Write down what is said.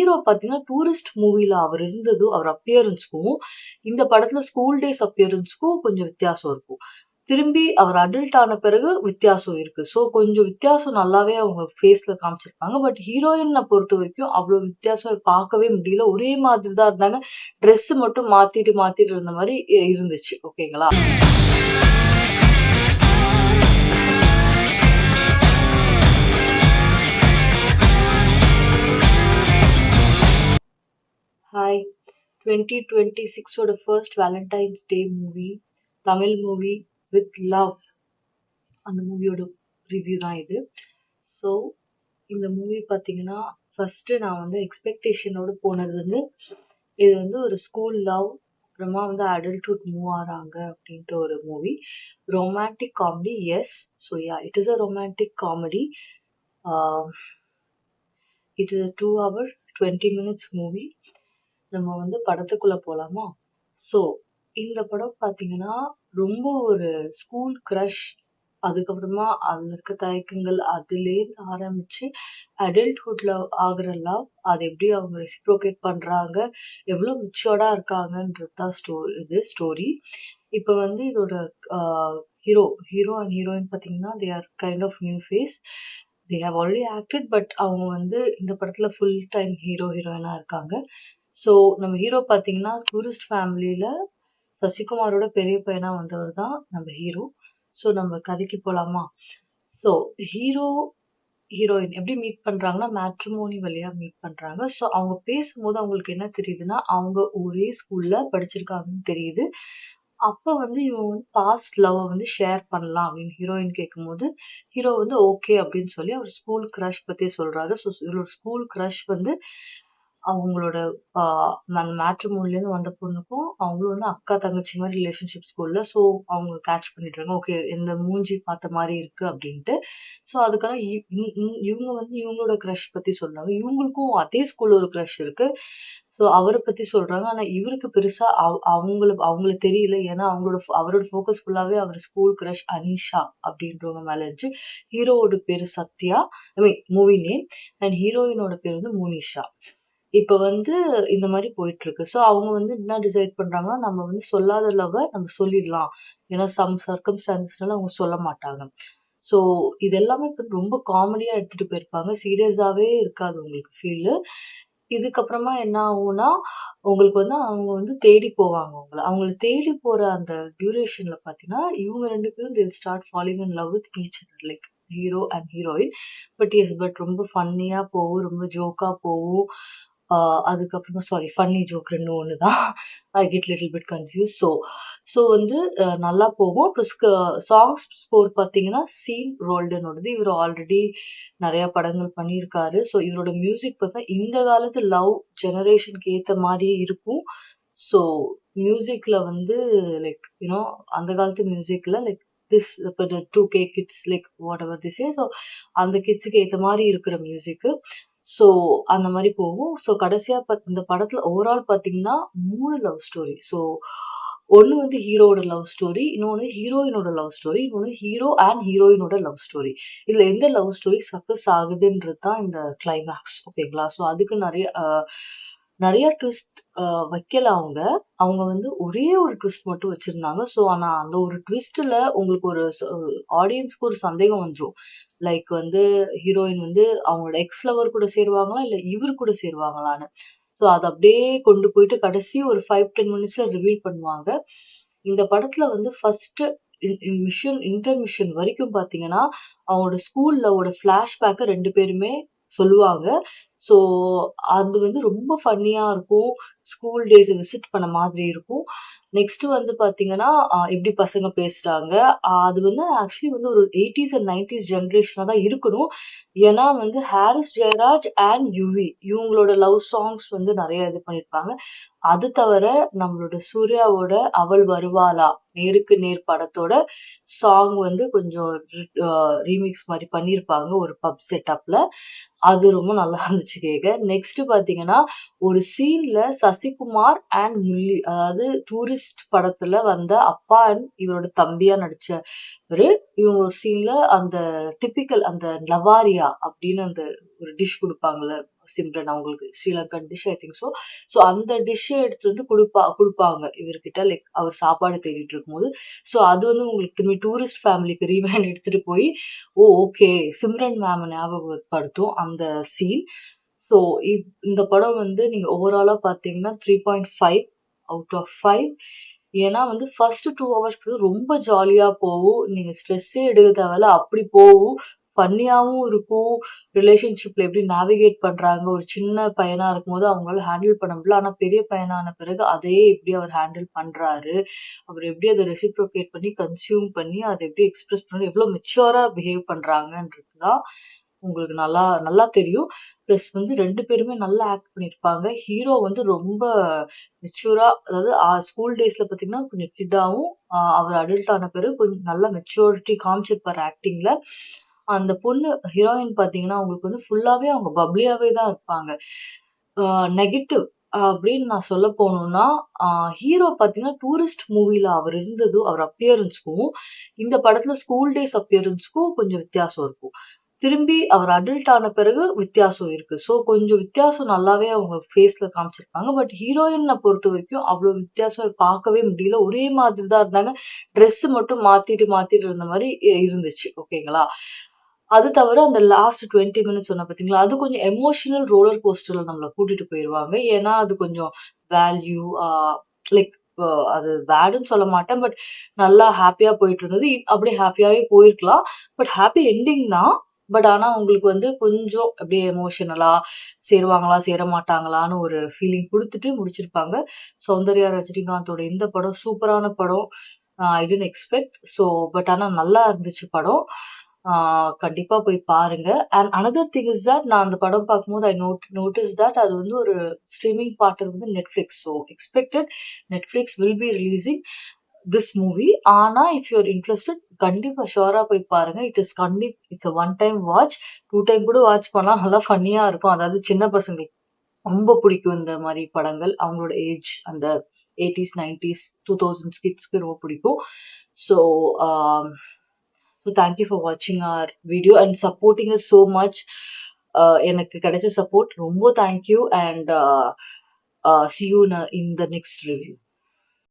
Hero பார்த்தீங்கன்னா, tourist மூவில அவர் இருந்ததும், அவர் அப்பியரன்ஸ்க்கும், இந்த படத்துல ஸ்கூல் டேஸ் அப்பியரன்ஸ்க்கும் கொஞ்சம் வித்தியாசம் இருக்கும். திரும்பி அவர் அடல்ட் ஆன பிறகு வித்தியாசம் இருக்கு. ஸோ கொஞ்சம் வித்தியாசம் நல்லாவே அவங்க ஃபேஸ்ல காமிச்சிருப்பாங்க. பட் ஹீரோயின பொறுத்தவரைக்கும் அவ்ளோ வித்தியாசம் பார்க்கவே முடியல. ஒரே மாதிரி தான் இருந்தாங்க. ட்ரெஸ் மட்டும் மாத்திட்டு, மாத்திட்டு இருந்த மாரி இருந்துச்சு. ஓகேங்களா? ஹாய் 2026ஓட first Valentine's day movie, Tamil movie with love. அந்த மூவியோட ரிவ்யூ தான் இது. ஸோ இந்த மூவி பார்த்தீங்கன்னா, ஃபர்ஸ்ட்டு நான் வந்து எக்ஸ்பெக்டேஷனோட போனது வந்து, இது வந்து ஒரு ஸ்கூல் லவ், அப்புறமா வந்து அடல்ட்ஹுட் மூவ் ஆறாங்க அப்படின்ட்டு ஒரு movie. Romantic comedy, yes. So yeah, it is a romantic comedy. It is a 2 hour 20 minutes movie. நம்ம வந்து படத்துக்குள்ள போலாமா? ஸோ இந்த படம் பார்த்தீங்கன்னா, ரொம்ப ஒரு ஸ்கூல் க்ரஷ், அதுக்கப்புறமா அதுல இருக்க தயக்கங்கள், அதுலேருந்து ஆரம்பிச்சு அடல்ட்ஹுட்ல ஆகுற லவ், அது எப்படி அவங்க ரெசிப்ரோகேட் பண்றாங்க, எவ்வளோ மெச்சூர்டா இருக்காங்கன்றது தான் ஸ்டோரி. இப்போ வந்து இதோட ஹீரோ ஹீரோ அண்ட் ஹீரோயின் பார்த்தீங்கன்னா, they are kind of new face. They have already acted. But அவங்க வந்து இந்த படத்துல ஃபுல் டைம் ஹீரோயினா இருக்காங்க. ஸோ நம்ம ஹீரோ பார்த்தீங்கன்னா, டூரிஸ்ட் ஃபேமிலியில சசிகுமாரோட பெரிய பையனா வந்தவர் தான் நம்ம ஹீரோ. ஸோ நம்ம கதைக்கு போலாமா? ஸோ ஹீரோ ஹீரோயின் எப்படி மீட் பண்றாங்கன்னா, மேட்ரிமோனி வழியா மீட் பண்றாங்க. ஸோ அவங்க பேசும்போது அவங்களுக்கு என்ன தெரியுதுன்னா, அவங்க ஒரே ஸ்கூல்ல படிச்சிருக்காங்கன்னு தெரியுது. அப்ப வந்து இவங்க வந்து பாஸ்ட் லவ்வ வந்து ஷேர் பண்ணலாம் அப்படின்னு ஹீரோயின் கேட்கும்போது, ஹீரோ வந்து ஓகே அப்படின்னு சொல்லி அவர் ஸ்கூல் கிரஷ் பத்தி சொல்றாரு. ஸோ இவரோட ஸ்கூல் கிரஷ் வந்து அவங்களோட அந்த மேட்ரிமோனிலேருந்து வந்த பொண்ணுக்கும் அவங்களும் வந்து அக்கா தங்கச்சி மாதிரி ரிலேஷன்ஷிப் ஸ்கூல்ல. ஸோ அவங்க கேட்ச் பண்ணிடுறாங்க. ஓகே, இந்த மூஞ்சி பார்த்த மாதிரி இருக்கு அப்படின்ட்டு. ஸோ அதுக்காக இவங்க வந்து இவங்களோட கிரஷ் பத்தி சொல்றாங்க. இவங்களுக்கும் அதே ஸ்கூல்ல ஒரு கிரஷ் இருக்கு. ஸோ அவரை பத்தி சொல்றாங்க. ஆனா இவருக்கு பெருசா அவங்களுக்கு தெரியல. ஏன்னா அவரோட ஃபோக்கஸ் ஃபுல்லாவே அவர் ஸ்கூல் கிரஷ் அனிஷா அப்படின்றவங்க மேல இருந்துச்சு. ஹீரோவோட பேரு சத்யா, ஐ மீன் மூவி நேம். அண்ட் ஹீரோயினோட பேர் வந்து மோனிஷா. இப்ப வந்து இந்த மாரி போயிட்டுருக்கு. ஸோ அவங்க வந்து என்ன டிசைட் பண்றாங்கன்னா, நம்ம வந்து சொல்லாத லவ்வ நம்ம சொல்லிடலாம். ஏன்னா சம் சர்க்கம்ஸ்டான்ஸ்னால அவங்க சொல்ல மாட்டாங்க. ஸோ இது எல்லாமே இப்ப ரொம்ப காமெடியா எடுத்துட்டு போயிருப்பாங்க. சீரியஸாவே இருக்காது உங்களுக்கு ஃபீலு. இதுக்கப்புறமா என்ன ஆகும்னா, உங்களுக்கு வந்து அவங்க வந்து தேடி போவாங்க உங்கள. அவங்கள தேடி போற அந்த டியூரேஷன்ல பார்த்தீங்கன்னா, இவங்க 2 பேரும் they will start falling in love with each other like hero and heroine. But ரொம்ப ஃபன்னியா போகும். ரொம்ப ஜோக்கா போகும். அதுக்கப்புறமா சாரி, ஃபன்னி ஜோக் 2ம் ஒண்ணு தான். I get little bit confuse. So வந்து நல்லா போகும். ப்ளஸ் சாங்ஸ் ஸ்கோர் பார்த்தீங்கன்னா, சீன் ரோல்டனோடது. இவர் ஆல்ரெடி நெறைய படங்கள் பண்ணியிருக்காரு. ஸோ இவரோட மியூசிக் பார்த்தா இந்த காலத்து லவ் ஜெனரேஷனுக்கு ஏத்த மாரியே இருக்கும். ஸோ மியூசிக்ல வந்து லைக் அந்த காலத்து மியூசிக்ல லைக் திஸ் இப்ப 2K kids like what ever this is. So அந்த கிட்ஸுக்கு ஏத்த மாரி இருக்கிற மியூசிக்கு. ஸோ அந்த மாரி போகும். ஸோ கடைசியா இந்த படத்துல ஓவரால் பார்த்தீங்கன்னா 3 லவ் ஸ்டோரி. ஸோ ஒண்ணு வந்து ஹீரோவோட லவ் ஸ்டோரி, இன்னொன்னு ஹீரோயினோட லவ் ஸ்டோரி, இன்னொன்னு ஹீரோ அண்ட் ஹீரோயினோட லவ் ஸ்டோரி. இதுல எந்த லவ் ஸ்டோரி சக்சஸ் ஆகுதுன்றது தான் இந்த கிளைமாக்ஸ். ஓகேங்களா? ஸோ அதுக்கு நெறைய ட்விஸ்ட் வைக்கல அவங்க. அவங்க வந்து ஒரே ஒரு ட்விஸ்ட் மட்டும் வச்சிருந்தாங்க. ஸோ ஆனா அந்த ஒரு ட்விஸ்ட்ல உங்களுக்கு ஒரு ஆடியன்ஸ்க்கு ஒரு சந்தேகம் வந்துரும். லைக் வந்து ஹீரோயின் வந்து அவங்களோட எக்ஸ் லவர் கூட சேருவாங்களா? இல்ல இவரு கூட சேருவாங்களான்னு. ஸோ அத அப்படியே கொண்டு போயிட்டு கடைசி ஒரு 5, 10 மினிட்ஸ்ல ரிவீல் பண்ணுவாங்க. இந்த படத்துல வந்து ஃபர்ஸ்ட் இன்டர்மிஷன் வரைக்கும் பார்த்தீங்கன்னா, அவங்களோட ஸ்கூல் லவ்வோட ஃபிளாஷ்பேக்க 2 பேருமே சொல்லுவாங்க. ஸோ அது வந்து ரொம்ப ஃபன்னியா இருக்கும். ஸ்கூல் டேஸ விசிட் பண்ண மாதிரி இருக்கும். நெக்ஸ்ட் வந்து பார்த்தீங்கன்னா, எப்படி பசங்க பேசுறாங்க. அது வந்து ஆக்சுவலி வந்து ஒரு 80s அண்ட் 90s ஜெனரேஷனா தான் இருக்கணும். ஏன்னா வந்து ஹாரிஸ் ஜெயராஜ் அண்ட் யுவி இவங்களோட லவ் சாங்ஸ் வந்து நெறைய இது பண்ணியிருப்பாங்க. அது தவிர நம்மளோட சூர்யாவோட அவள் வருவாளா நேருக்கு நேர் படத்தோட சாங் வந்து கொஞ்சம் ரீமிக்ஸ் மாரி பண்ணியிருப்பாங்க ஒரு பப் செட்டப்ல. அது ரொம்ப நல்லா இருந்துச்சு கேக்க. நெக்ஸ்ட் பார்த்தீங்கன்னா, ஒரு சீன்ல சசிகுமார் அண்ட் முரளி, அதாவது டூரிஸ்ட் படத்துல வந்த அப்பா அண்ட் இவரோட தம்பியா நடிச்சவரு. இவங்க ஒரு சீன்ல அந்த டிபிக்கல் அந்த லவாரியா அப்படின்னு அந்த ஒரு டிஷ் குடுப்பாங்கல்ல, சிம்ரன் அவங்களுக்கு Sri Lankan dish I think so. So அந்த டிஷ்ஷை எடுத்துட்டு வந்து கொடுப்பாங்க இவர்கிட்ட, லைக் அவர் சாப்பாடு தேடிட்டு இருக்கும்போது. ஸோ அது வந்து உங்களுக்கு திரும்பி டூரிஸ்ட் ஃபேமிலிக்கு ரீவேண்ட் எடுத்துட்டு போய் ஓகே சிம்ரன் மேம் ஞாபகப்படுத்தும் அந்த சீன். ஸோ இந்த படம் வந்து நீங்க ஓவராலா பார்த்தீங்கன்னா 3.5 அவுட் ஆஃப் 5. ஏன்னா வந்து ஃபர்ஸ்ட் 2 ஹவர்ஸ் ரொம்ப ஜாலியா போகும். நீங்க ஸ்ட்ரெஸ்ஸே எடுக்க தேவையில்ல, அப்படி போகும். ஃபன்னியாவும் இருக்கும். ரிலேஷன்ஷிப்ல எப்படி நேவிகேட் பண்றாங்க. ஒரு சின்ன பையனா இருக்கும்போது அவங்களால ஹேண்டில் பண்ண முடியல. ஆனா பெரிய பையனான பிறகு அதையே எப்படி அவர் ஹேண்டில் பண்றாரு. அவர் எப்படி அதை ரெசிப்ரோகேட் பண்ணி கன்சியூம் பண்ணி அதை எப்படி எக்ஸ்பிரஸ் பண்ணி எவ்வளவு மெச்சூரா பிஹேவ் பண்றாங்கன்றது தான் உங்களுக்கு நல்லா நல்லா தெரியும். பிளஸ் வந்து 2 பேருமே நல்லா ஆக்ட் பண்ணியிருப்பாங்க. ஹீரோ வந்து ரொம்ப மெச்சூரா, அதாவது ஸ்கூல் டேஸ்ல பார்த்தீங்கன்னா கொஞ்சம் கிட்டாவும், அவர் அடல்ட் ஆன பிறகு கொஞ்சம் நல்ல மெச்சூரிட்டி காமிச்சிருப்பாரு ஆக்டிங்ல. அந்த பொண்ணு ஹீரோயின் பார்த்தீங்கன்னா அவங்களுக்கு வந்து ஃபுல்லாவே அவங்க பப்ளியாவே தான் இருப்பாங்க. நெகட்டிவ் அப்படின்னு நான் சொல்ல போணும்னா, ஹீரோ பார்த்தீங்கன்னா டூரிஸ்ட் மூவில அவர் இருந்ததும், அவர் அப்பியரன்ஸ்க்கும், இந்த படத்துல ஸ்கூல் டேஸ் அப்பியரன்ஸ்க்கும் கொஞ்சம் வித்தியாசம் இருக்கும். திரும்பி அவர் அடல்ட் ஆன பிறகு வித்தியாசம் இருக்கு. ஸோ கொஞ்சம் வித்தியாசம் நல்லாவே அவங்க ஃபேஸ்ல காமிச்சிருப்பாங்க. பட் ஹீரோயின பொறுத்தவரைக்கும் அவ்ளோ வித்தியாசம் பார்க்கவே முடியல. ஒரே மாதிரி தான் இருந்தாங்க. ட்ரெஸ் மட்டும் மாத்திட்டு இருந்த மாரி இருந்துச்சு. ஓகேங்களா? அது தவிர அந்த லாஸ்ட் 20 மினிட்ஸ் சொன்னேன் பார்த்தீங்களா? அது கொஞ்சம் எமோஷனல் ரோலர் கோஸ்டர்ல நம்மள கூட்டிட்டு போயிருவாங்க. ஏன்னா அது கொஞ்சம் வேல்யூ லைக் அது பேடுன்னு சொல்ல மாட்டேன். பட் நல்லா ஹேப்பியா போயிட்டு இருந்தது. அப்படியே ஹேப்பியாவே போயிருக்கலாம். பட் ஹேப்பி எண்டிங் தான். பட் ஆனா உங்களுக்கு வந்து கொஞ்சம் அப்படியே எமோஷனலா சேருவாங்களா, சேர மாட்டாங்களான்னு ஒரு ஃபீலிங் குடுத்துட்டு முடிச்சிருப்பாங்க. சௌந்தர்யா ரஜினிகாந்தோட இந்த படம் சூப்பரான படம். ஐ டிட்ன்ட் எக்ஸ்பெக்ட். ஸோ பட் ஆனா நல்லா இருந்துச்சு படம். கண்டிப்பா போய் பாருங்க. And another thing is that நான் அந்த படம் பார்க்கும்போது ஐ நோட்டீஸ் தட் அது வந்து ஒரு ஸ்ட்ரீமிங் பார்ட்னர் வந்து Netflix. So expected Netflix will be releasing this movie. ஆனா இஃப் யூ ஆர் இன்ட்ரெஸ்டட் கண்டிப்பா ஷூரா போய் பாருங்க. It's a one time watch. 2 time கூட வாட்ச் பண்ணலாம். நல்லா ஃபன்னியா இருக்கும். அதாவது சின்ன பசங்களுக்கு ரொம்ப பிடிக்கும் இந்த மாரி படங்கள். அவங்களோட ஏஜ் அந்த 80s, 90s, 2000s கிட்ஸ்க்கு ரொம்ப பிடிக்கும். ஸோ தேங்க் யூ ஃபார் வாட்சிங் our video and supporting us so much. எனக்கு கிடைச்ச சப்போர்ட் ரொம்ப thank you. And see you in the next review.